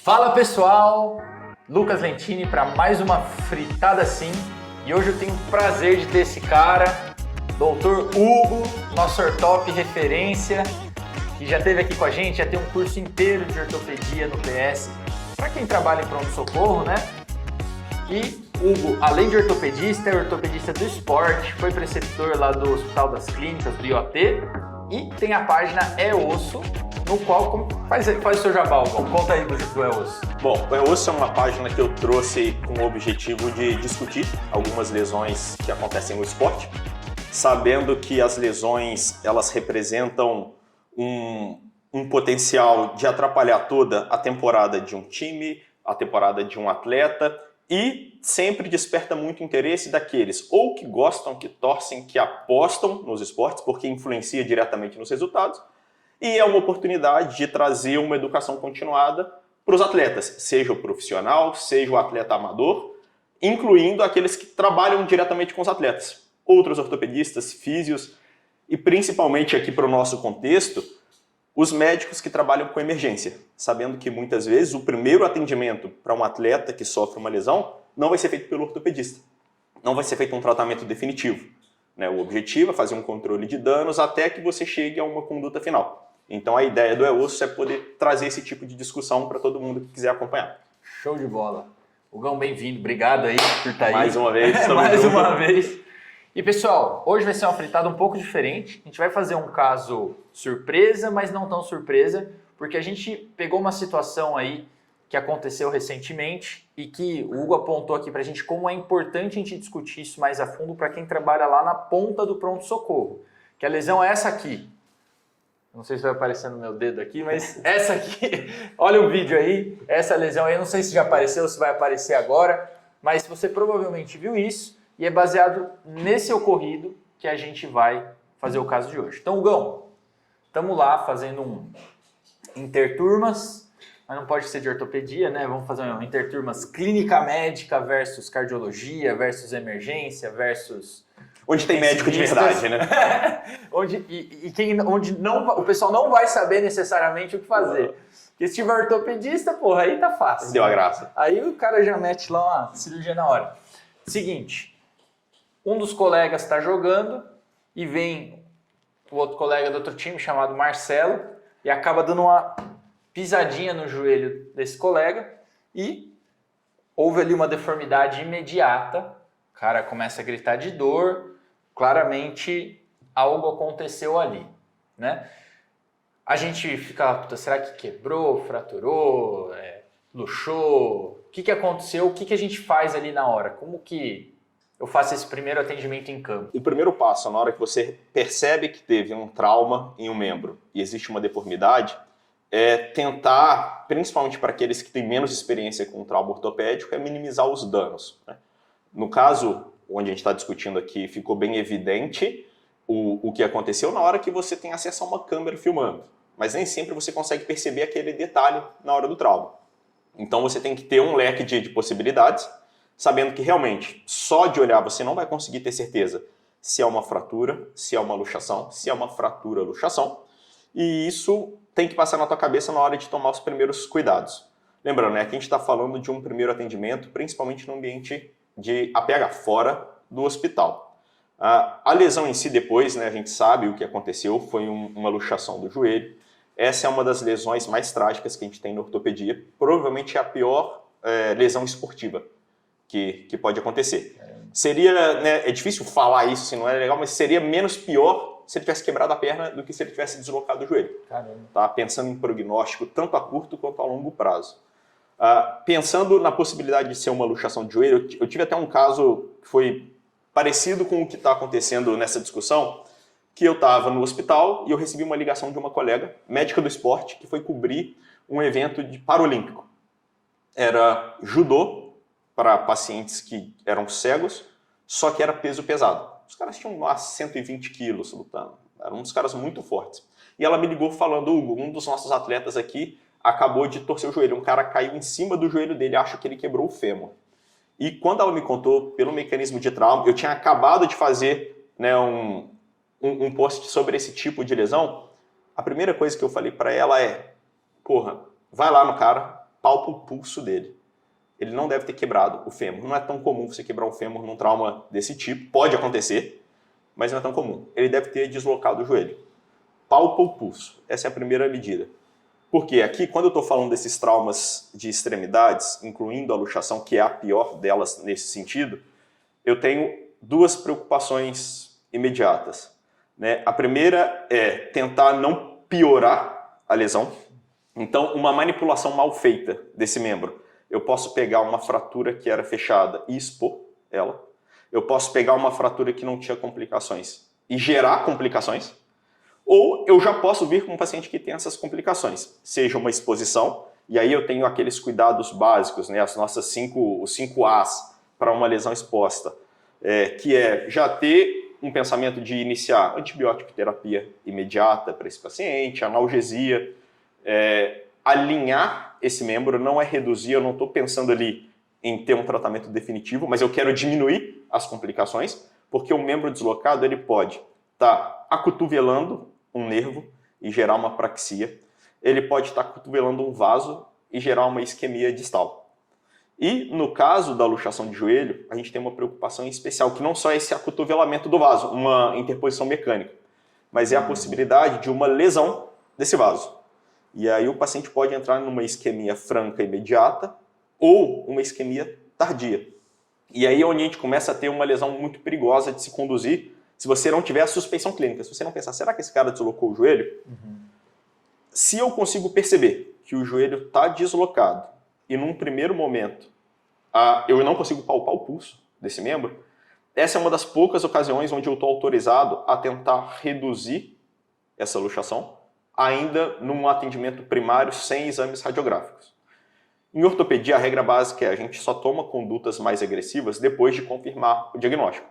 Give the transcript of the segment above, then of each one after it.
Fala pessoal, Lucas Lentini para mais uma Fritada Sim, e hoje eu tenho o prazer de ter esse cara, Dr. Hugo, nosso ortop referência, que já esteve aqui com a gente, já tem um curso inteiro de ortopedia no PS, para quem trabalha em pronto-socorro, né? E Hugo, além de ortopedista, é ortopedista do esporte, foi preceptor lá do Hospital das Clínicas, do IoT, e tem a página É Osso, no qual faz o seu jabá, Hugo. Conta aí do É Osso. Bom, o É Osso é uma página que eu trouxe com o objetivo de discutir algumas lesões que acontecem no esporte, sabendo que as lesões elas representam um potencial de atrapalhar toda a temporada de um time, a temporada de um atleta, e sempre desperta muito interesse daqueles ou que gostam, que torcem, que apostam nos esportes, porque influencia diretamente nos resultados, e é uma oportunidade de trazer uma educação continuada para os atletas, seja o profissional, seja o atleta amador, incluindo aqueles que trabalham diretamente com os atletas, outros ortopedistas, físios, e principalmente aqui para o nosso contexto, os médicos que trabalham com emergência, sabendo que muitas vezes o primeiro atendimento para um atleta que sofre uma lesão não vai ser feito pelo ortopedista, não vai ser feito um tratamento definitivo. O objetivo é fazer um controle de danos até que você chegue a uma conduta final. Então a ideia do É Osso é poder trazer esse tipo de discussão para todo mundo que quiser acompanhar. Show de bola. Hugão, bem-vindo. Obrigado aí por estar aí. Mais uma vez. Mais uma vez. E pessoal, hoje vai ser uma fritada um pouco diferente. A gente vai fazer um caso surpresa, mas não tão surpresa, porque a gente pegou uma situação aí que aconteceu recentemente e que o Hugo apontou aqui pra gente como é importante a gente discutir isso mais a fundo para quem trabalha lá na ponta do pronto-socorro. Que a lesão é essa aqui. Não sei se vai aparecer no meu dedo aqui, mas essa aqui, olha o vídeo aí, essa lesão aí, eu não sei se já apareceu ou se vai aparecer agora, mas você provavelmente viu isso e é baseado nesse ocorrido que a gente vai fazer o caso de hoje. Então, Hugão, estamos lá fazendo um interturmas, mas não pode ser de ortopedia, né? Vamos fazer um interturmas clínica médica versus cardiologia, versus emergência, versus... Onde tem médico de verdade, né? onde não, o pessoal não vai saber necessariamente o que fazer. Porque se tiver ortopedista, porra, aí tá fácil. Deu a graça. Aí o cara já mete lá uma cirurgia na hora. Seguinte, um dos colegas está jogando e vem o outro colega do outro time chamado Marcelo e acaba dando uma pisadinha no joelho desse colega e houve ali uma deformidade imediata. O cara começa a gritar de dor. Claramente algo aconteceu ali, né? A gente fica, puta, será que quebrou, fraturou, luxou? O que aconteceu? O que a gente faz ali na hora? Como que eu faço esse primeiro atendimento em campo? O primeiro passo, na hora que você percebe que teve um trauma em um membro e existe uma deformidade, é tentar, principalmente para aqueles que têm menos experiência com trauma ortopédico, é minimizar os danos, né? No caso, onde a gente está discutindo aqui, ficou bem evidente o que aconteceu na hora que você tem acesso a uma câmera filmando. Mas nem sempre você consegue perceber aquele detalhe na hora do trauma. Então você tem que ter um leque de possibilidades, sabendo que realmente, só de olhar você não vai conseguir ter certeza se é uma fratura, se é uma luxação, se é uma fratura, luxação. E isso tem que passar na tua cabeça na hora de tomar os primeiros cuidados. Lembrando, que a gente está falando de um primeiro atendimento, principalmente no ambiente de APH, fora do hospital. A lesão em si depois, a gente sabe o que aconteceu, foi uma luxação do joelho. Essa é uma das lesões mais trágicas que a gente tem na ortopedia. Provavelmente é a pior lesão esportiva que pode acontecer. Seria, é difícil falar isso, assim, não é legal, mas seria menos pior se ele tivesse quebrado a perna do que se ele tivesse deslocado o joelho. Caramba. Tá? Pensando em prognóstico tanto a curto quanto a longo prazo. Pensando na possibilidade de ser uma luxação de joelho, eu tive até um caso que foi parecido com o que está acontecendo nessa discussão, que eu estava no hospital e eu recebi uma ligação de uma colega, médica do esporte, que foi cobrir um evento de paralímpico. Era judô para pacientes que eram cegos, só que era peso pesado. Os caras tinham lá 120 quilos lutando, eram uns caras muito fortes. E ela me ligou falando, Hugo, um dos nossos atletas aqui acabou de torcer o joelho, um cara caiu em cima do joelho dele, acho que ele quebrou o fêmur. E quando ela me contou, pelo mecanismo de trauma, eu tinha acabado de fazer um post sobre esse tipo de lesão, a primeira coisa que eu falei para ela é, porra, vai lá no cara, palpa o pulso dele. Ele não deve ter quebrado o fêmur. Não é tão comum você quebrar um fêmur num trauma desse tipo. Pode acontecer, mas não é tão comum. Ele deve ter deslocado o joelho. Palpa o pulso. Essa é a primeira medida. Porque aqui, quando eu estou falando desses traumas de extremidades, incluindo a luxação, que é a pior delas nesse sentido, eu tenho duas preocupações imediatas, né? A primeira é tentar não piorar a lesão. Então, uma manipulação mal feita desse membro. Eu posso pegar uma fratura que era fechada e expor ela. Eu posso pegar uma fratura que não tinha complicações e gerar complicações. Ou eu já posso vir com um paciente que tem essas complicações. Seja uma exposição, e aí eu tenho aqueles cuidados básicos, né, os 5 As para uma lesão exposta, que é já ter um pensamento de iniciar antibiótico terapia imediata para esse paciente, analgesia, alinhar esse membro, não é reduzir, eu não estou pensando ali em ter um tratamento definitivo, mas eu quero diminuir as complicações, porque o membro deslocado ele pode estar acotovelando um nervo e gerar uma praxia, ele pode estar acotovelando um vaso e gerar uma isquemia distal. E no caso da luxação de joelho, a gente tem uma preocupação especial, que não só é esse acotovelamento do vaso, uma interposição mecânica, mas é a possibilidade de uma lesão desse vaso. E aí o paciente pode entrar numa isquemia franca imediata ou uma isquemia tardia. E aí é onde a gente começa a ter uma lesão muito perigosa de se conduzir se você não tiver a suspeição clínica. Se você não pensar, será que esse cara deslocou o joelho? Se eu consigo perceber que o joelho está deslocado e num primeiro momento eu não consigo palpar o pulso desse membro, essa é uma das poucas ocasiões onde eu estou autorizado a tentar reduzir essa luxação, ainda num atendimento primário sem exames radiográficos. Em ortopedia, a regra básica é a gente só toma condutas mais agressivas depois de confirmar o diagnóstico.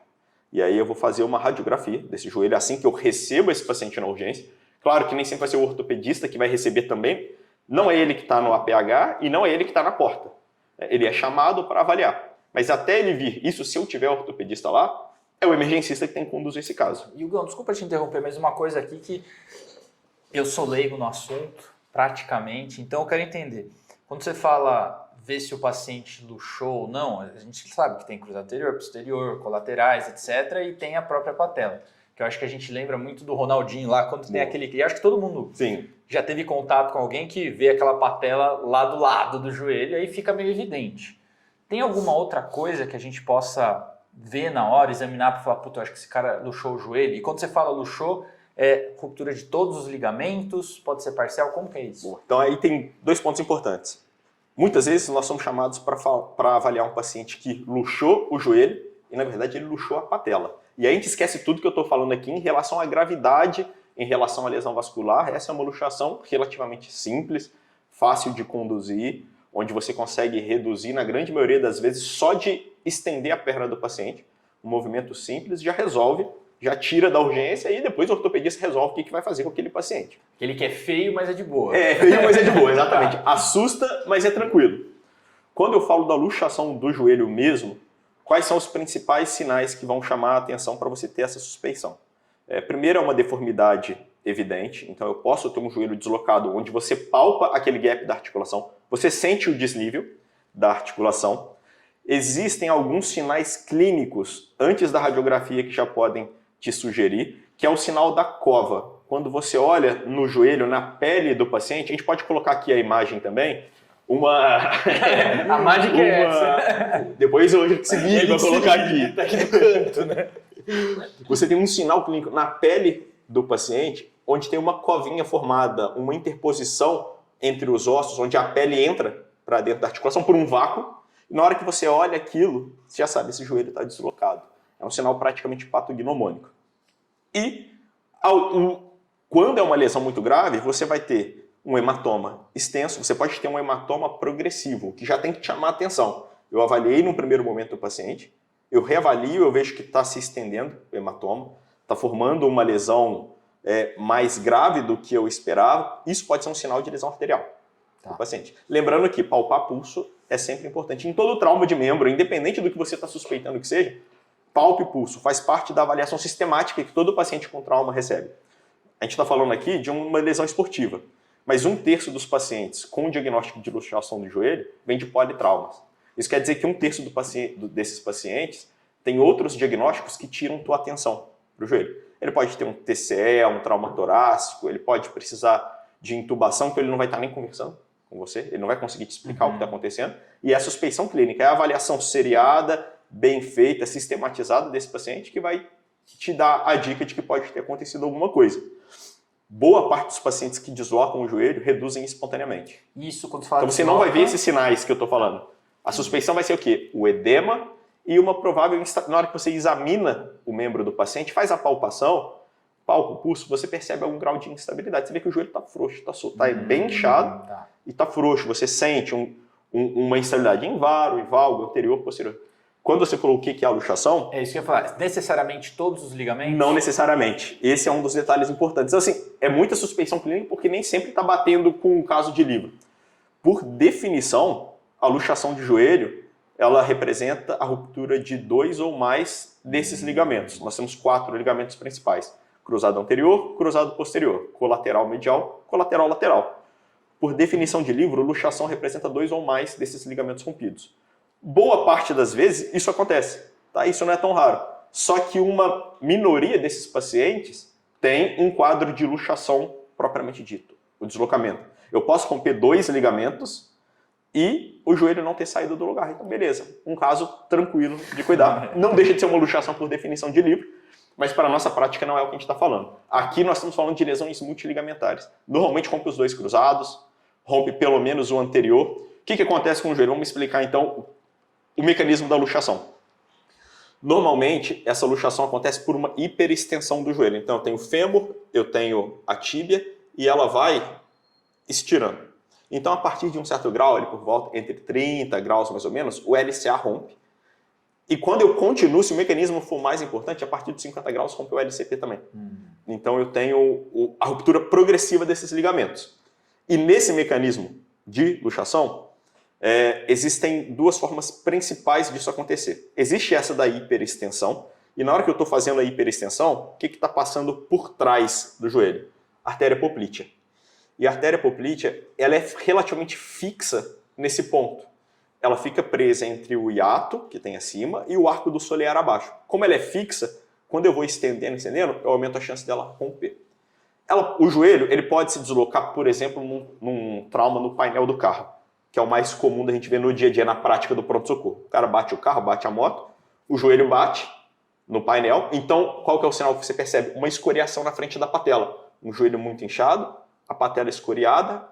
E aí eu vou fazer uma radiografia desse joelho assim que eu recebo esse paciente na urgência. Claro que nem sempre vai ser o ortopedista que vai receber também. Não é ele que está no APH e não é ele que está na porta. Ele é chamado para avaliar. Mas até ele vir, isso se eu tiver ortopedista lá, é o emergencista que tem que conduzir esse caso. Hugão, desculpa te interromper, mas uma coisa aqui que eu sou leigo no assunto, praticamente, então eu quero entender. Quando você fala ver se o paciente luxou ou não, a gente sabe que tem cruzado anterior, posterior, colaterais, etc. E tem a própria patela. Que eu acho que a gente lembra muito do Ronaldinho lá, quando tem aquele... E acho que todo mundo já teve contato com alguém que vê aquela patela lá do lado do joelho, aí fica meio evidente. Tem alguma outra coisa que a gente possa ver na hora, examinar para falar, puta, eu acho que esse cara luxou o joelho? E quando você fala luxou, é ruptura de todos os ligamentos, pode ser parcial, como que é isso? Bom, então aí tem 2 pontos importantes. Muitas vezes nós somos chamados para avaliar um paciente que luxou o joelho e na verdade ele luxou a patela. E aí a gente esquece tudo que eu estou falando aqui em relação à gravidade, em relação à lesão vascular. Essa é uma luxação relativamente simples, fácil de conduzir, onde você consegue reduzir, na grande maioria das vezes, só de estender a perna do paciente. Um movimento simples já resolve, já tira da urgência e depois o ortopedista resolve o que vai fazer com aquele paciente. Aquele que é feio, mas é de boa. É, feio, mas é de boa, exatamente. Assusta, mas é tranquilo. Quando eu falo da luxação do joelho mesmo, quais são os principais sinais que vão chamar a atenção para você ter essa suspeição? Primeiro é uma deformidade evidente, então eu posso ter um joelho deslocado onde você palpa aquele gap da articulação, você sente o desnível da articulação. Existem alguns sinais clínicos antes da radiografia que já podem te sugerir, que é o sinal da cova. Quando você olha no joelho, na pele do paciente, a gente pode colocar aqui a imagem também, A mágica é essa. Depois eu se vira para colocar aqui. Tá aqui no canto, né? Você tem um sinal clínico na pele do paciente, onde tem uma covinha formada, uma interposição entre os ossos, onde a pele entra para dentro da articulação por um vácuo. E na hora que você olha aquilo, você já sabe, esse joelho está deslocado. É um sinal praticamente patognomônico. E quando é uma lesão muito grave, você vai ter um hematoma extenso, você pode ter um hematoma progressivo, que já tem que te chamar a atenção. Eu avaliei no primeiro momento o paciente, eu reavalio, eu vejo que está se estendendo o hematoma, está formando uma lesão mais grave do que eu esperava. Isso pode ser um sinal de lesão arterial do paciente. Lembrando que palpar pulso é sempre importante. Em todo trauma de membro, independente do que você está suspeitando que seja, palpe pulso, faz parte da avaliação sistemática que todo paciente com trauma recebe. A gente está falando aqui de uma lesão esportiva, mas 1/3 dos pacientes com diagnóstico de luxação do joelho vem de politraumas. Isso quer dizer que 1/3 desses pacientes tem outros diagnósticos que tiram tua atenção para o joelho. Ele pode ter um TCE, um trauma torácico, ele pode precisar de intubação, que ele não vai estar nem conversando com você, ele não vai conseguir te explicar o que está acontecendo. E a suspeição clínica é a avaliação seriada, bem feita, sistematizada desse paciente que vai te dar a dica de que pode ter acontecido alguma coisa. Boa parte dos pacientes que deslocam o joelho reduzem espontaneamente. Isso, quando você fala então você não vai ver esses sinais que eu estou falando. A suspeição vai ser o quê? O edema e uma provável... Na hora que você examina o membro do paciente, faz a palpação, palpa o pulso, você percebe algum grau de instabilidade. Você vê que o joelho está frouxo, está bem inchado e está frouxo. Você sente uma instabilidade em varo, em valgo, anterior, posterior. Quando você falou o que é a luxação... É isso que eu ia falar. Necessariamente todos os ligamentos? Não necessariamente. Esse é um dos detalhes importantes. Então, assim, é muita suspeição clínica porque nem sempre está batendo com o caso de livro. Por definição, a luxação de joelho, ela representa a ruptura de 2 ou mais desses ligamentos. Nós temos 4 ligamentos principais. Cruzado anterior, cruzado posterior, colateral medial, colateral lateral. Por definição de livro, luxação representa 2 ou mais desses ligamentos rompidos. Boa parte das vezes isso acontece, tá? Isso não é tão raro. Só que uma minoria desses pacientes tem um quadro de luxação propriamente dito, o deslocamento. Eu posso romper 2 ligamentos e o joelho não ter saído do lugar. Então, beleza, um caso tranquilo de cuidar. Não deixa de ser uma luxação por definição de livro, mas para a nossa prática não é o que a gente está falando. Aqui nós estamos falando de lesões multiligamentares. Normalmente rompe os 2 cruzados, rompe pelo menos o anterior. O que acontece com o joelho? Vamos explicar então o mecanismo da luxação. Normalmente, essa luxação acontece por uma hiperextensão do joelho. Então, eu tenho o fêmur, eu tenho a tíbia e ela vai estirando. Então, a partir de um certo grau, ali por volta entre 30 graus mais ou menos, o LCA rompe. E quando eu continuo, se o mecanismo for mais importante, a partir de 50 graus rompe o LCP também. Então, eu tenho a ruptura progressiva desses ligamentos. E nesse mecanismo de luxação, existem 2 formas principais disso acontecer. Existe essa da hiperextensão, e na hora que eu estou fazendo a hiperextensão, o que está passando por trás do joelho? Artéria poplítea. E a artéria poplítea, ela é relativamente fixa nesse ponto. Ela fica presa entre o hiato, que tem acima, e o arco do solear abaixo. Como ela é fixa, quando eu vou estendendo, eu aumento a chance dela romper. O joelho ele pode se deslocar, por exemplo, num trauma no painel do carro, que é o mais comum da gente ver no dia a dia, na prática do pronto-socorro. O cara bate o carro, bate a moto, o joelho bate no painel. Então, qual que é o sinal que você percebe? Uma escoriação na frente da patela. Um joelho muito inchado, a patela escoriada,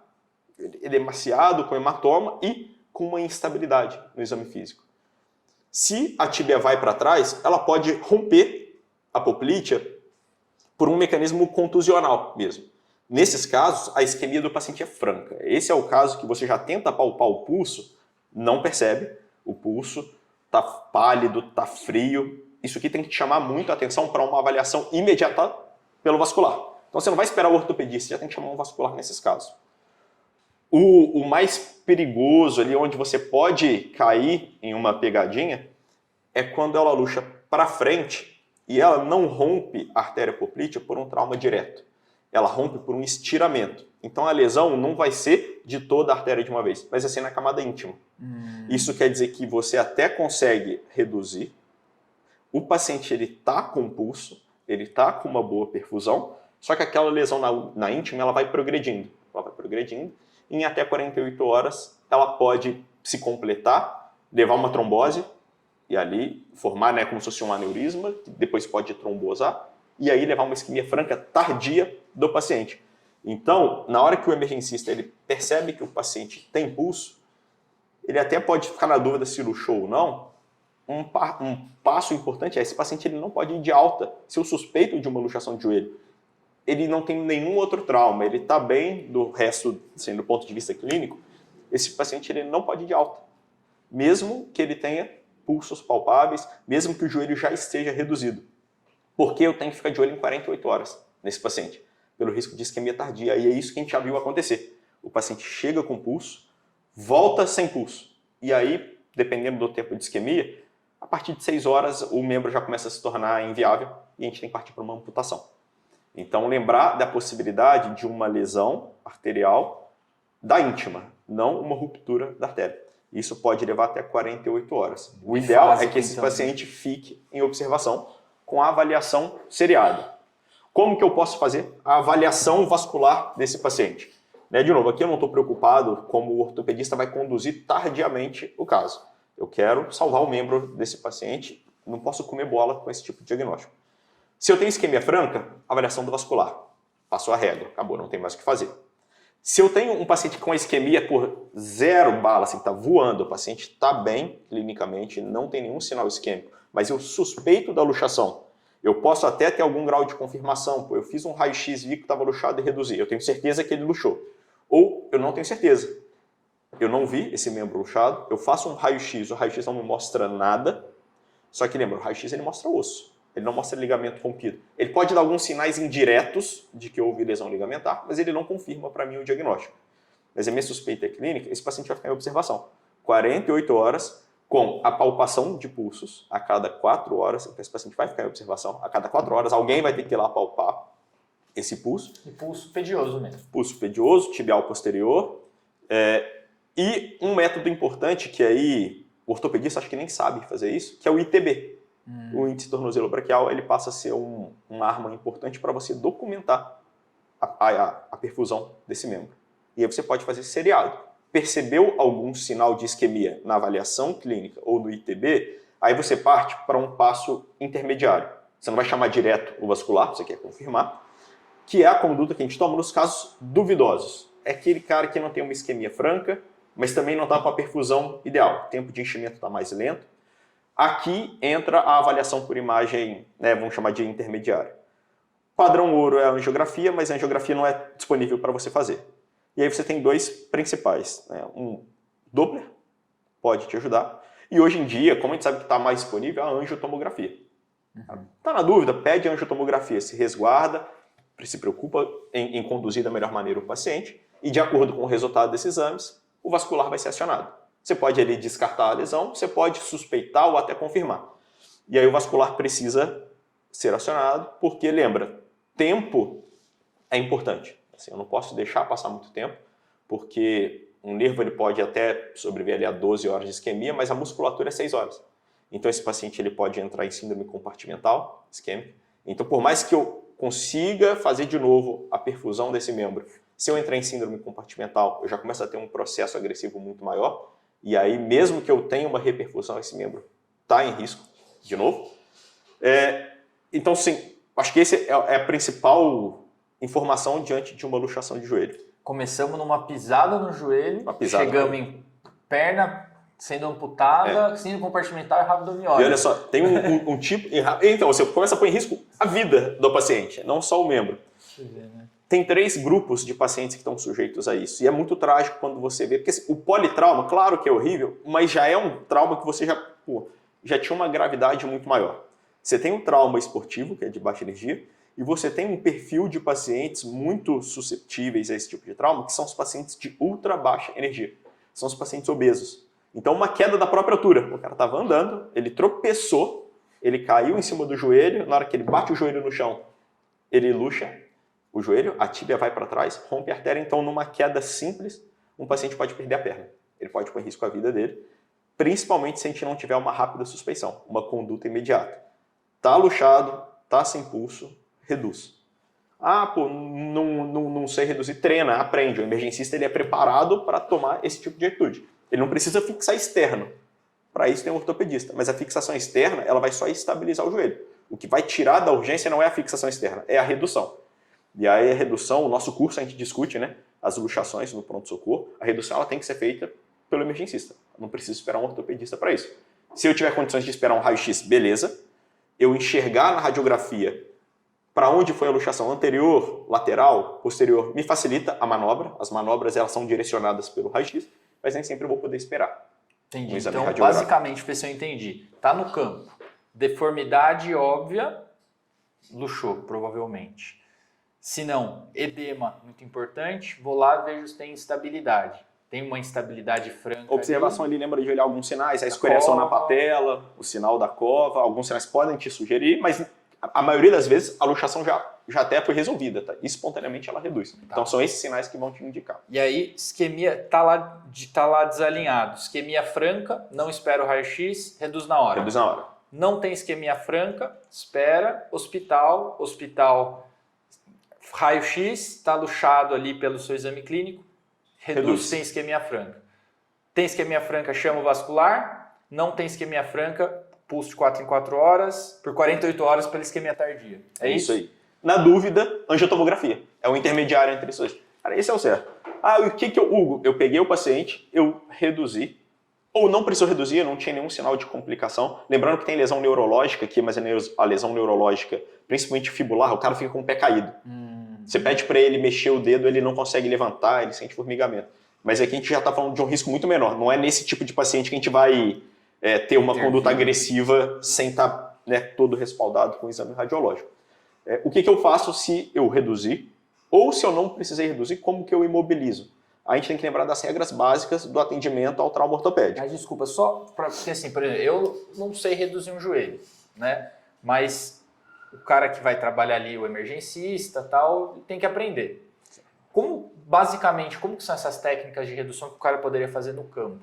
ele é emaciado, com hematoma e com uma instabilidade no exame físico. Se a tíbia vai para trás, ela pode romper a poplítea por um mecanismo contusional mesmo. Nesses casos, a isquemia do paciente é franca. Esse é o caso que você já tenta palpar o pulso, não percebe o pulso, está pálido, está frio. Isso aqui tem que te chamar muito a atenção para uma avaliação imediata pelo vascular. Então você não vai esperar o ortopedista, já tem que chamar um vascular nesses casos. O mais perigoso ali, onde você pode cair em uma pegadinha, é quando ela luxa para frente e ela não rompe a artéria poplítea por um trauma direto. Ela rompe por um estiramento. Então a lesão não vai ser de toda a artéria de uma vez, vai ser na camada íntima. Isso quer dizer que você até consegue reduzir. O paciente está com pulso, ele está com uma boa perfusão, só que aquela lesão na íntima ela vai progredindo. Ela vai progredindo. Em até 48 horas, ela pode se completar, levar uma trombose, e ali formar como se fosse um aneurisma, que depois pode trombosar, e aí levar uma isquemia franca tardia do paciente. Então, na hora que o emergencista ele percebe que o paciente tem pulso, ele até pode ficar na dúvida se luxou ou não. Um passo importante é, esse paciente ele não pode ir de alta se eu suspeito de uma luxação de joelho. Ele não tem nenhum outro trauma, ele está bem do resto, assim, do ponto de vista clínico, esse paciente ele não pode ir de alta. Mesmo que ele tenha pulsos palpáveis, mesmo que o joelho já esteja reduzido. Porque eu tenho que ficar de olho em 48 horas nesse paciente, pelo risco de isquemia tardia. E é isso que a gente já viu acontecer. O paciente chega com pulso, volta sem pulso. E aí, dependendo do tempo de isquemia, a partir de 6 horas o membro já começa a se tornar inviável e a gente tem que partir para uma amputação. Então, lembrar da possibilidade de uma lesão arterial da íntima, não uma ruptura da artéria. Isso pode levar até 48 horas. O ideal é que esse paciente fique em observação com a avaliação seriada. Como que eu posso fazer a avaliação vascular desse paciente? De novo, aqui eu não estou preocupado como o ortopedista vai conduzir tardiamente o caso. Eu quero salvar o membro desse paciente, não posso comer bola com esse tipo de diagnóstico. Se eu tenho isquemia franca, avaliação do vascular. Passou a régua, acabou, não tem mais o que fazer. Se eu tenho um paciente com isquemia por 0 bala, assim, está voando, o paciente está bem clinicamente, não tem nenhum sinal isquêmico, mas eu suspeito da luxação, eu posso até ter algum grau de confirmação, pô, eu fiz um raio-x, vi que estava luxado e reduzi, eu tenho certeza que ele luxou. Ou eu não tenho certeza, eu não vi esse membro luxado, eu faço um raio-x, o raio-x não me mostra nada, só que lembra, o raio-x ele mostra osso, ele não mostra ligamento rompido. Ele pode dar alguns sinais indiretos de que houve lesão ligamentar, mas ele não confirma para mim o diagnóstico. Mas a minha suspeita é clínica, esse paciente vai ficar em observação. 48 horas com a palpação de pulsos a cada 4 horas, então esse paciente vai ficar em observação. A cada 4 horas alguém vai ter que ir lá palpar esse pulso. E pulso pedioso mesmo. Pulso pedioso, tibial posterior. E um método importante que aí o ortopedista acho que nem sabe fazer isso, que é o ITB. O índice tornozelo-braquial, ele passa a ser uma arma importante para você documentar a perfusão desse membro. E aí você pode fazer seriado. Percebeu algum sinal de isquemia na avaliação clínica ou no ITB, aí você parte para um passo intermediário. Você não vai chamar direto o vascular, você quer confirmar, que é a conduta que a gente toma nos casos duvidosos. É aquele cara que não tem uma isquemia franca, mas também não está com a perfusão ideal. O tempo de enchimento está mais lento. Aqui entra a avaliação por imagem, vamos chamar de intermediária. Padrão ouro é a angiografia, mas a angiografia não é disponível para você fazer. E aí você tem 2 principais. Um Doppler pode te ajudar. E hoje em dia, como a gente sabe que está mais disponível, a angiotomografia. Está na dúvida? Pede a angiotomografia, se resguarda, se preocupa em conduzir da melhor maneira o paciente e de acordo com o resultado desses exames, o vascular vai ser acionado. Você pode ali descartar a lesão, você pode suspeitar ou até confirmar. E aí o vascular precisa ser acionado, porque lembra, tempo é importante. Assim, eu não posso deixar passar muito tempo, porque um nervo ele pode até sobreviver ali a 12 horas de isquemia, mas a musculatura é 6 horas. Então esse paciente ele pode entrar em síndrome compartimental isquêmica. Então por mais que eu consiga fazer de novo a perfusão desse membro, se eu entrar em síndrome compartimental, eu já começo a ter um processo agressivo muito maior. E aí, mesmo que eu tenha uma repercussão, esse membro está em risco, de novo. Então, sim, acho que essa é a principal informação diante de uma luxação de joelho. Começamos numa pisada no joelho, chegamos em perna sendo amputada, síndrome compartimental e rabdomiólise. E olha só, tem um tipo... Então, você começa a pôr em risco a vida do paciente, não só o membro. Deixa eu ver, né? Tem 3 grupos de pacientes que estão sujeitos a isso. E é muito trágico quando você vê, porque o politrauma, claro que é horrível, mas já é um trauma que você já tinha uma gravidade muito maior. Você tem um trauma esportivo, que é de baixa energia, e você tem um perfil de pacientes muito susceptíveis a esse tipo de trauma, que são os pacientes de ultra baixa energia. São os pacientes obesos. Então, uma queda da própria altura. O cara estava andando, ele tropeçou, ele caiu em cima do joelho, na hora que ele bate o joelho no chão, ele luxa o joelho, a tíbia vai para trás, rompe a artéria, então numa queda simples, um paciente pode perder a perna. Ele pode pôr em risco a vida dele, principalmente se a gente não tiver uma rápida suspeição, uma conduta imediata. Tá luxado, tá sem pulso, reduz. Não sei reduzir, treina, aprende. O emergencista ele é preparado para tomar esse tipo de atitude. Ele não precisa fixar externo. Para isso tem um ortopedista, mas a fixação externa ela vai só estabilizar o joelho. O que vai tirar da urgência não é a fixação externa, é a redução. E aí a redução, o nosso curso a gente discute, as luxações no pronto-socorro, a redução ela tem que ser feita pelo emergencista. Eu não preciso esperar um ortopedista para isso. Se eu tiver condições de esperar um raio-x, beleza. Eu enxergar na radiografia para onde foi a luxação anterior, lateral, posterior, me facilita a manobra. As manobras elas são direcionadas pelo raio-x, mas nem sempre eu vou poder esperar. Entendi. Então, basicamente, se eu entendi, está no campo, deformidade óbvia, luxou, provavelmente. Se não, edema, muito importante, vou lá e vejo se tem instabilidade. Tem uma instabilidade franca. Observação ali lembra de olhar alguns sinais, a escoriação na patela, o sinal da cova, alguns sinais podem te sugerir, mas A maioria das vezes a luxação já até foi resolvida, tá? Espontaneamente ela reduz. Tá. Então são esses sinais que vão te indicar. E aí, isquemia, tá lá desalinhado. Isquemia franca, não espera o raio-x, reduz na hora. Reduz na hora. Não tem isquemia franca, espera, hospital, raio-x, está luxado ali pelo seu exame clínico, reduz sem isquemia franca. Tem isquemia franca, chama o vascular, não tem isquemia franca, pulso de 4 em 4 horas, por 48 horas pela isquemia tardia. É isso aí. Na dúvida, angiotomografia. É o intermediário entre esses dois. Cara, esse é o certo. O que Hugo? Eu peguei o paciente, eu reduzi, ou não precisou reduzir, não tinha nenhum sinal de complicação. Lembrando que tem lesão neurológica aqui, mas a lesão neurológica, principalmente fibular, o cara fica com o pé caído. Você pede para ele mexer o dedo, ele não consegue levantar, ele sente formigamento. Mas aqui a gente já está falando de um risco muito menor. Não é nesse tipo de paciente que a gente vai ter uma conduta agressiva sem estar todo respaldado com o exame radiológico. O que eu faço se eu reduzir? Ou se eu não precisei reduzir, como que eu imobilizo? A gente tem que lembrar das regras básicas do atendimento ao trauma ortopédico. Mas desculpa, porque assim, por exemplo, eu não sei reduzir um joelho, né? Mas o cara que vai trabalhar ali, o emergencista tal, tem que aprender. Basicamente, como que são essas técnicas de redução que o cara poderia fazer no campo?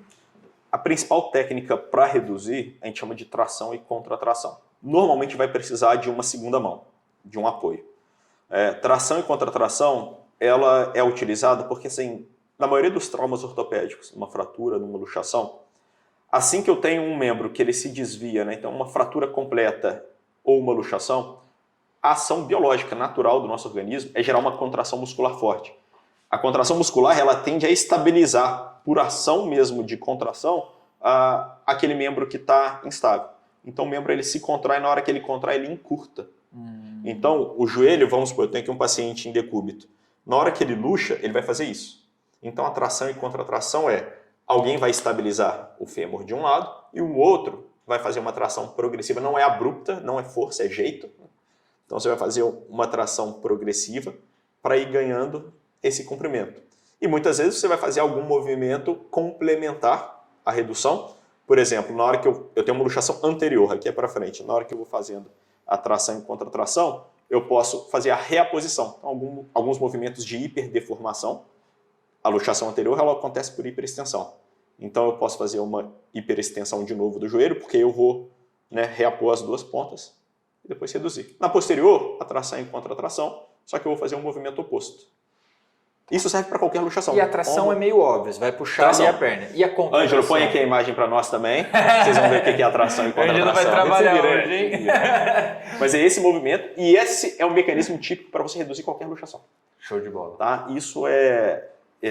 A principal técnica para reduzir, a gente chama de tração e contratração. Normalmente vai precisar de uma segunda mão, de um apoio. Tração e contratração, ela é utilizada porque, assim, na maioria dos traumas ortopédicos, uma fratura, numa luxação, assim que eu tenho um membro que ele se desvia, então uma fratura completa ou uma luxação, a ação biológica natural do nosso organismo é gerar uma contração muscular forte. A contração muscular, ela tende a estabilizar, por ação mesmo de contração, aquele membro que está instável. Então o membro ele se contrai, na hora que ele contrai, ele encurta. Então o joelho, vamos supor, eu tenho aqui um paciente em decúbito. Na hora que ele luxa, ele vai fazer isso. Então a tração e contratração alguém vai estabilizar o fêmur de um lado e o outro vai fazer uma tração progressiva. Não é abrupta, não é força, é jeito. Então você vai fazer uma tração progressiva para ir ganhando esse comprimento. E muitas vezes você vai fazer algum movimento complementar à redução. Por exemplo, na hora que eu tenho uma luxação anterior, aqui é para frente, na hora que eu vou fazendo a tração e contratração, eu posso fazer a reaposição. Então, alguns movimentos de hiperdeformação. A luxação anterior ela acontece por hiperextensão. Então eu posso fazer uma hiperextensão de novo do joelho, porque eu vou reapor as duas pontas e depois reduzir. Na posterior, a tração e contratração, só que eu vou fazer um movimento oposto. Isso serve para qualquer luxação. E a tração é meio óbvia, você vai puxar ali a perna. E a contratração? Ângelo, põe aqui a imagem para nós também. Vocês vão ver o que é a tração e contratração. Ângelo vai trabalhar hoje, hein? Mas é esse movimento, e esse é um mecanismo típico para você reduzir qualquer luxação. Show de bola. Tá? Isso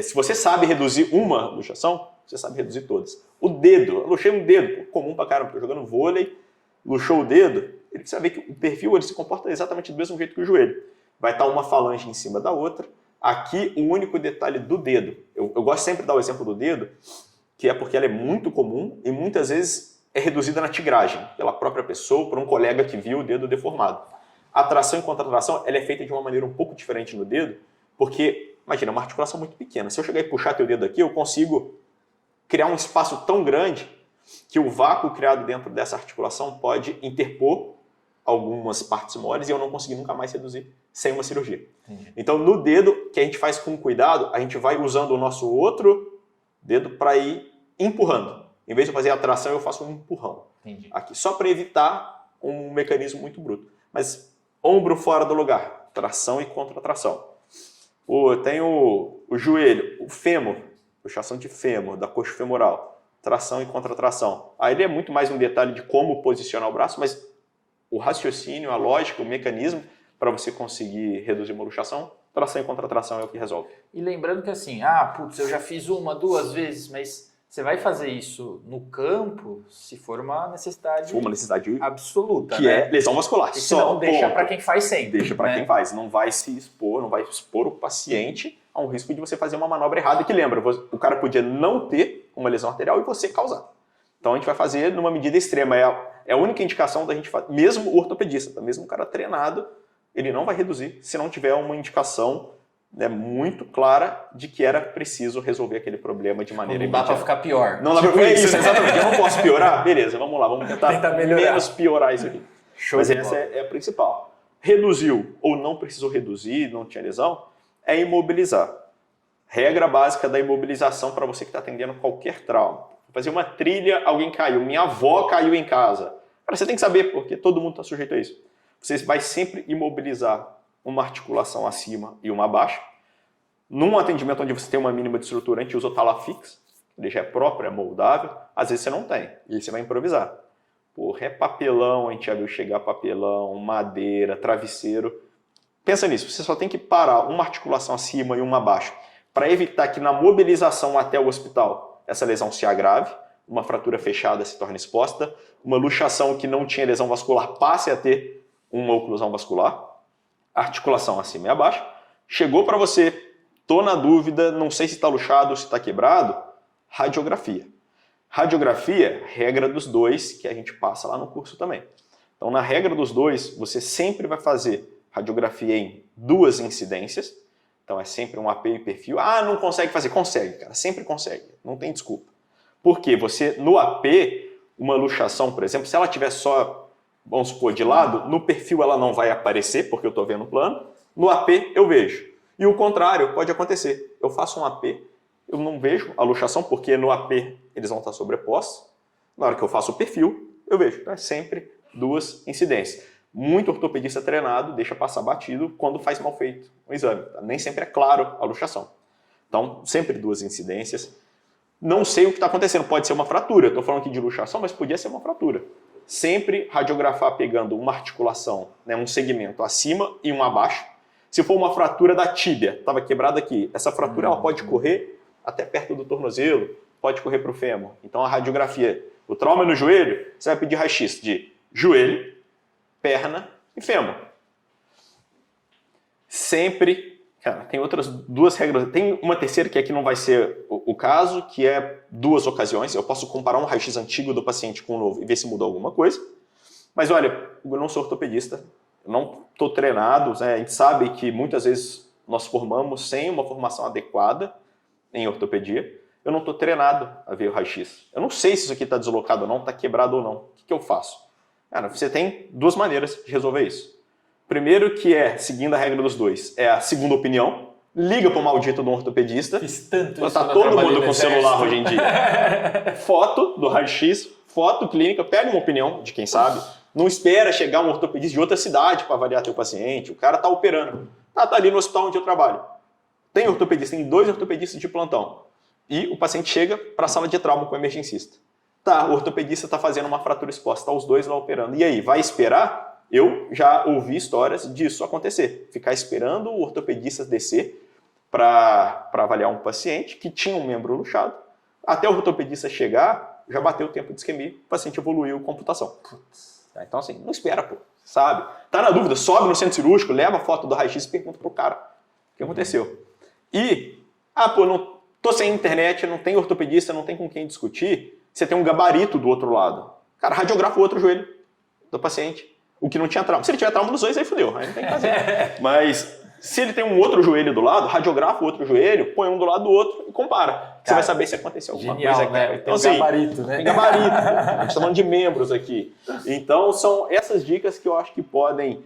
se você sabe reduzir uma luxação, você sabe reduzir todas. O dedo, eu luxei um dedo, comum pra caramba, tô jogando vôlei, luxou o dedo, você vai ver que o perfil ele se comporta exatamente do mesmo jeito que o joelho. Vai estar uma falange em cima da outra. Aqui, o único detalhe do dedo. Eu gosto sempre de dar o exemplo do dedo, que é porque ela é muito comum e muitas vezes é reduzida na tigragem, pela própria pessoa, por um colega que viu o dedo deformado. A tração e contratração ela é feita de uma maneira um pouco diferente no dedo, porque, imagina, uma articulação muito pequena. Se eu chegar e puxar teu dedo aqui, eu consigo criar um espaço tão grande que o vácuo criado dentro dessa articulação pode interpor algumas partes moles e eu não conseguir nunca mais reduzir sem uma cirurgia. Entendi. Então, no dedo, que a gente faz com cuidado, a gente vai usando o nosso outro dedo para ir empurrando. Em vez de fazer a tração, eu faço um empurrão. Entendi. Aqui, só para evitar um mecanismo muito bruto. Mas ombro fora do lugar, tração e contratração. Tem o joelho, o fêmur, puxação de fêmur, da coxa femoral, tração e contratração. Aí ele é muito mais um detalhe de como posicionar o braço, mas o raciocínio, a lógica, o mecanismo para você conseguir reduzir uma luxação, tração e contratração é o que resolve. E lembrando que assim, eu já fiz 1, 2 vezes, mas você vai fazer isso no campo se for uma necessidade, absoluta, que é lesão vascular. E senão deixa para quem faz sempre. Deixa para quem faz. Não vai se expor, não vai expor o paciente a um risco de você fazer uma manobra errada. Que lembra, o cara podia não ter uma lesão arterial e você causar. Então a gente vai fazer numa medida extrema. É a única indicação da gente fazer, mesmo o ortopedista, mesmo o cara treinado, ele não vai reduzir se não tiver uma indicação muito clara de que era preciso resolver aquele problema de maneira imediata. Não dá para ficar pior. Não dá para isso, exatamente. Eu não posso piorar? Beleza, vamos lá, vamos tentar melhorar. menos piorar isso aqui. Show Mas de essa bola. é a principal. Reduziu ou não precisou reduzir, não tinha lesão, é imobilizar. Regra básica da imobilização para você que está atendendo qualquer trauma. Fazer uma trilha, alguém caiu. Minha avó caiu em casa. Cara, você tem que saber, porque todo mundo está sujeito a isso. Você vai sempre imobilizar uma articulação acima e uma abaixo. Num atendimento onde você tem uma mínima de estrutura, a gente usa o Talafix, que já é próprio, é moldável. Às vezes você não tem, e aí você vai improvisar. Porra, é papelão, a gente já viu chegar papelão, madeira, travesseiro. Pensa nisso, você só tem que parar uma articulação acima e uma abaixo, para evitar que na mobilização até o hospital essa lesão se agrave, uma fratura fechada se torne exposta, uma luxação que não tinha lesão vascular passe a ter uma oclusão vascular, articulação acima e abaixo. Chegou para você, tô na dúvida, não sei se está luxado ou se está quebrado, radiografia. Radiografia, regra dos 2, que a gente passa lá no curso também. Então, na regra dos 2, você sempre vai fazer radiografia em 2 incidências. Então, é sempre um AP e perfil. Ah, não consegue fazer? Consegue, cara. Sempre consegue. Não tem desculpa. Porque você, no AP, uma luxação, por exemplo, se ela tiver só, vamos supor, de lado, no perfil ela não vai aparecer, porque eu estou vendo o plano. No AP, eu vejo. E o contrário pode acontecer. Eu faço um AP, eu não vejo a luxação, porque no AP eles vão estar sobrepostos. Na hora que eu faço o perfil, eu vejo. Então, é sempre 2 incidências. Muito ortopedista treinado deixa passar batido quando faz mal feito o exame. Nem sempre é claro a luxação. Então, sempre 2 incidências. Não sei o que está acontecendo. Pode ser uma fratura. Eu estou falando aqui de luxação, mas podia ser uma fratura. Sempre radiografar pegando uma articulação, né, um segmento acima e um abaixo. Se for uma fratura da tíbia, estava quebrada aqui, essa fratura ela pode correr até perto do tornozelo, pode correr para o fêmur. Então a radiografia, o trauma no joelho, você vai pedir raio-x de joelho, perna e fêmur. Sempre, cara, tem outras 2 regras. Tem uma terceira que aqui não vai ser o caso, que é 2 ocasiões. Eu posso comparar um raio-x antigo do paciente com o novo e ver se mudou alguma coisa. Mas olha, eu não sou ortopedista, eu não estou treinado, né? A gente sabe que muitas vezes nós formamos sem uma formação adequada em ortopedia. Eu não estou treinado a ver o raio-x. Eu não sei se isso aqui está deslocado ou não, está quebrado ou não. O que eu faço? Cara, você tem 2 maneiras de resolver isso. Primeiro, que é, seguindo a regra dos 2, é a segunda opinião. Liga para o maldito de um ortopedista. Fiz tanto isso. Tá todo mundo com celular hoje em dia. Foto do raio-x, foto clínica, pega uma opinião de quem sabe. Não espera chegar um ortopedista de outra cidade para avaliar teu paciente. O cara está operando. Tá ali no hospital onde eu trabalho. Tem ortopedista, tem 2 ortopedistas de plantão. E o paciente chega para a sala de trauma com o emergencista. Tá, o ortopedista está fazendo uma fratura exposta, tá os 2 lá operando. E aí, vai esperar? Eu já ouvi histórias disso acontecer. Ficar esperando o ortopedista descer para avaliar um paciente que tinha um membro luxado. Até o ortopedista chegar, já bateu o tempo de isquemia, o paciente evoluiu computação. Então assim, não espera, pô, sabe? Tá na dúvida, sobe no centro cirúrgico, leva a foto do raio-x e pergunta pro cara o que aconteceu. E, não tô sem internet, não tem ortopedista, não tem com quem discutir, você tem um gabarito do outro lado. Cara, radiografa o outro joelho do paciente, o que não tinha trauma. Se ele tiver trauma nos 2, aí fodeu, aí não tem o que fazer. Mas se ele tem um outro joelho do lado, radiografa o outro joelho, põe um do lado do outro e compara. Você vai saber se aconteceu alguma genial, coisa aqui. Né? Então, tem gabarito, né? Tem gabarito. A gente está falando de membros aqui. Então, são essas dicas que eu acho que podem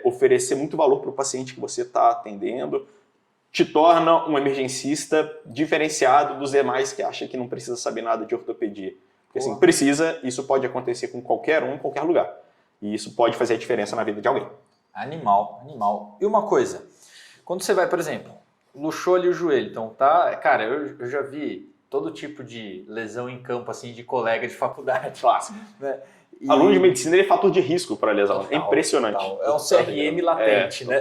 oferecer muito valor para o paciente que você está atendendo. Te torna um emergencista diferenciado dos demais que acham que não precisa saber nada de ortopedia. Porque assim, precisa, isso pode acontecer com qualquer um, em qualquer lugar. E isso pode fazer a diferença na vida de alguém. Animal, animal. E uma coisa, quando você vai, por exemplo, luxou ali o joelho, então tá... Cara, eu já vi todo tipo de lesão em campo, assim, de colega de faculdade. Clássico. Né? E... Aluno de medicina, ele é fator de risco para lesão. Total, é impressionante. Total. É um CRM latente, né?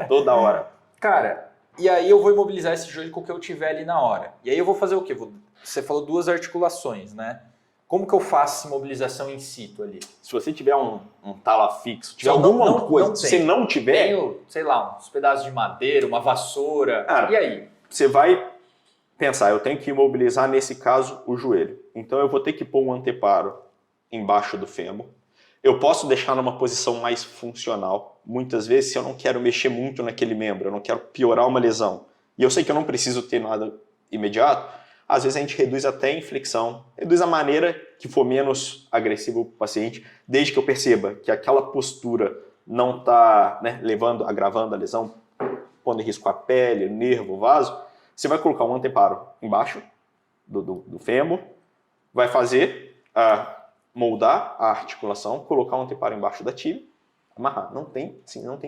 Toda hora. Cara, e aí eu vou imobilizar esse joelho com o que eu tiver ali na hora. E aí eu vou fazer o quê? Você falou 2 articulações, né? Como que eu faço essa imobilização in situ ali? Se você tiver um tala fixo, tiver alguma coisa, se você não tiver... Tenho, sei lá, uns pedaços de madeira, uma vassoura, cara, e aí? Você vai pensar, eu tenho que imobilizar, nesse caso, o joelho. Então eu vou ter que pôr um anteparo embaixo do fêmur. Eu posso deixar numa posição mais funcional. Muitas vezes, se eu não quero mexer muito naquele membro, eu não quero piorar uma lesão, e eu sei que eu não preciso ter nada imediato, Às vezes a gente reduz até a inflexão, reduz a maneira que for menos agressivo para o paciente, desde que eu perceba que aquela postura não está, né, agravando a lesão, pondo em risco a pele, o nervo, o vaso. Você vai colocar um anteparo embaixo do fêmur, vai moldar a articulação, colocar um anteparo embaixo da tíbia, amarrar. Não tem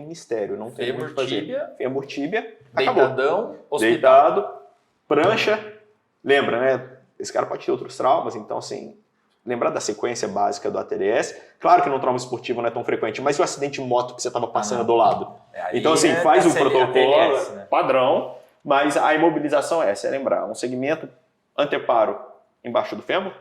mistério, não tem muito o que fazer. Fêmur, tíbia, deitadão, hospital. Deitado, prancha. Lembra, né? Esse cara pode ter outros traumas, então assim, lembrar da sequência básica do ATDS. Claro que no trauma esportivo não é tão frequente, mas e o acidente de moto que você estava passando do lado? Então assim, faz o protocolo ATDS, né? Padrão, mas a imobilização é lembrar, um segmento anteparo embaixo do fêmur,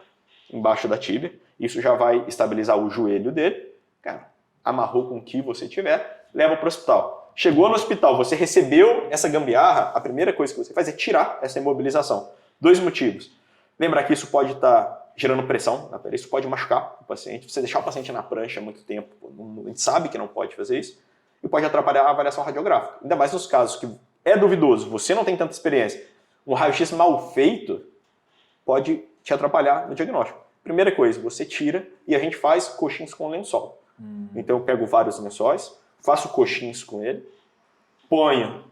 embaixo da tíbia, isso já vai estabilizar o joelho dele. Cara, amarrou com o que você tiver, leva para o hospital. Chegou no hospital, você recebeu essa gambiarra, a primeira coisa que você faz é tirar essa imobilização. 2 motivos. Lembrar que isso pode estar gerando pressão na pele, isso pode machucar o paciente. Você deixar o paciente na prancha há muito tempo, a gente sabe que não pode fazer isso, e pode atrapalhar a avaliação radiográfica. Ainda mais nos casos que é duvidoso, você não tem tanta experiência, um raio-x mal feito pode te atrapalhar no diagnóstico. Primeira coisa, você tira e a gente faz coxins com lençol. Então eu pego vários lençóis, faço coxins com ele, ponho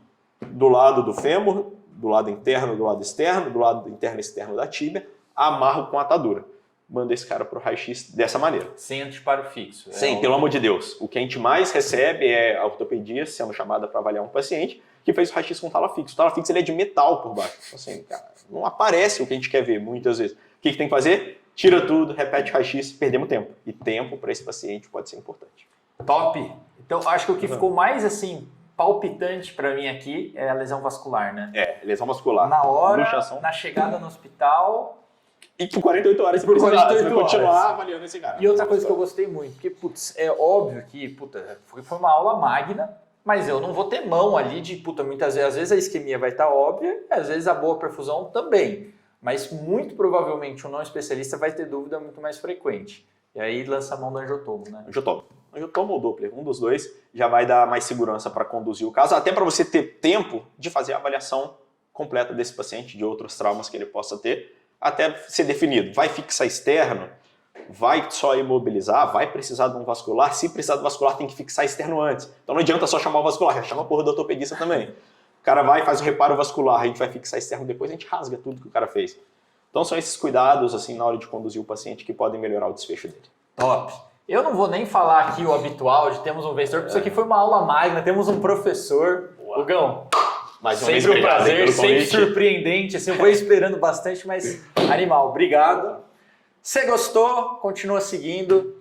do lado do fêmur, do lado interno, do lado externo, do lado interno e externo da tíbia, amarro com atadura. Manda esse cara para o raio-x dessa maneira. Sem anteparo fixo. Sim, pelo amor de Deus. O que a gente mais recebe é a ortopedia sendo chamada para avaliar um paciente que fez o raio-x com tala fixo. O tala fixo ele é de metal por baixo. Assim, cara, não aparece o que a gente quer ver muitas vezes. O que tem que fazer? Tira tudo, repete o raio-x, perdemos tempo. E tempo para esse paciente pode ser importante. Top! Então, acho que o que ficou mais assim palpitante para mim aqui é a lesão vascular, né? Lesão vascular. Na hora, luxação. na chegada no hospital. E por 48 horas por 48 horas. Continuar avaliando esse cara. E outra coisa que eu gostei muito, porque, putz, é óbvio que, foi uma aula magna, mas eu não vou ter mão ali de, muitas vezes, às vezes a isquemia vai estar óbvia, às vezes a boa perfusão também. Mas muito provavelmente um não especialista vai ter dúvida muito mais frequente. E aí lança a mão do angiotomo, né? Angiotomo ou Doppler, um dos dois, já vai dar mais segurança para conduzir o caso, até para você ter tempo de fazer a avaliação completa desse paciente, de outros traumas que ele possa ter, até ser definido. Vai fixar externo? Vai só imobilizar? Vai precisar de um vascular? Se precisar do vascular, tem que fixar externo antes. Então não adianta só chamar o vascular, já chama a porra do ortopedista também. O cara vai, faz o reparo vascular, a gente vai fixar externo depois, a gente rasga tudo que o cara fez. Então são esses cuidados assim na hora de conduzir o paciente que podem melhorar o desfecho dele. Top! Eu não vou nem falar aqui o habitual de temos um vencedor, porque isso aqui foi uma aula magna, temos um professor. Hugão, sempre um prazer, sempre surpreendente, assim, eu vou esperando bastante, mas animal, obrigado. Se gostou, continua seguindo,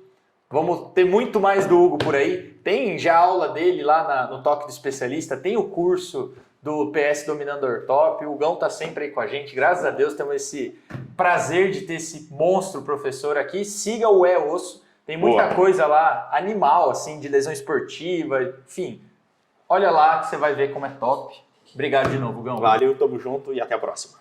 vamos ter muito mais do Hugo por aí. Tem já a aula dele lá no Toque do Especialista, tem o curso do PS Dominando Ortop, o Hugão tá sempre aí com a gente, graças a Deus temos esse prazer de ter esse monstro professor aqui. Siga o Osso, tem muita coisa lá, animal, assim, de lesão esportiva, enfim. Olha lá que você vai ver como é top. Obrigado de novo, Hugão. Valeu, tamo junto e até a próxima.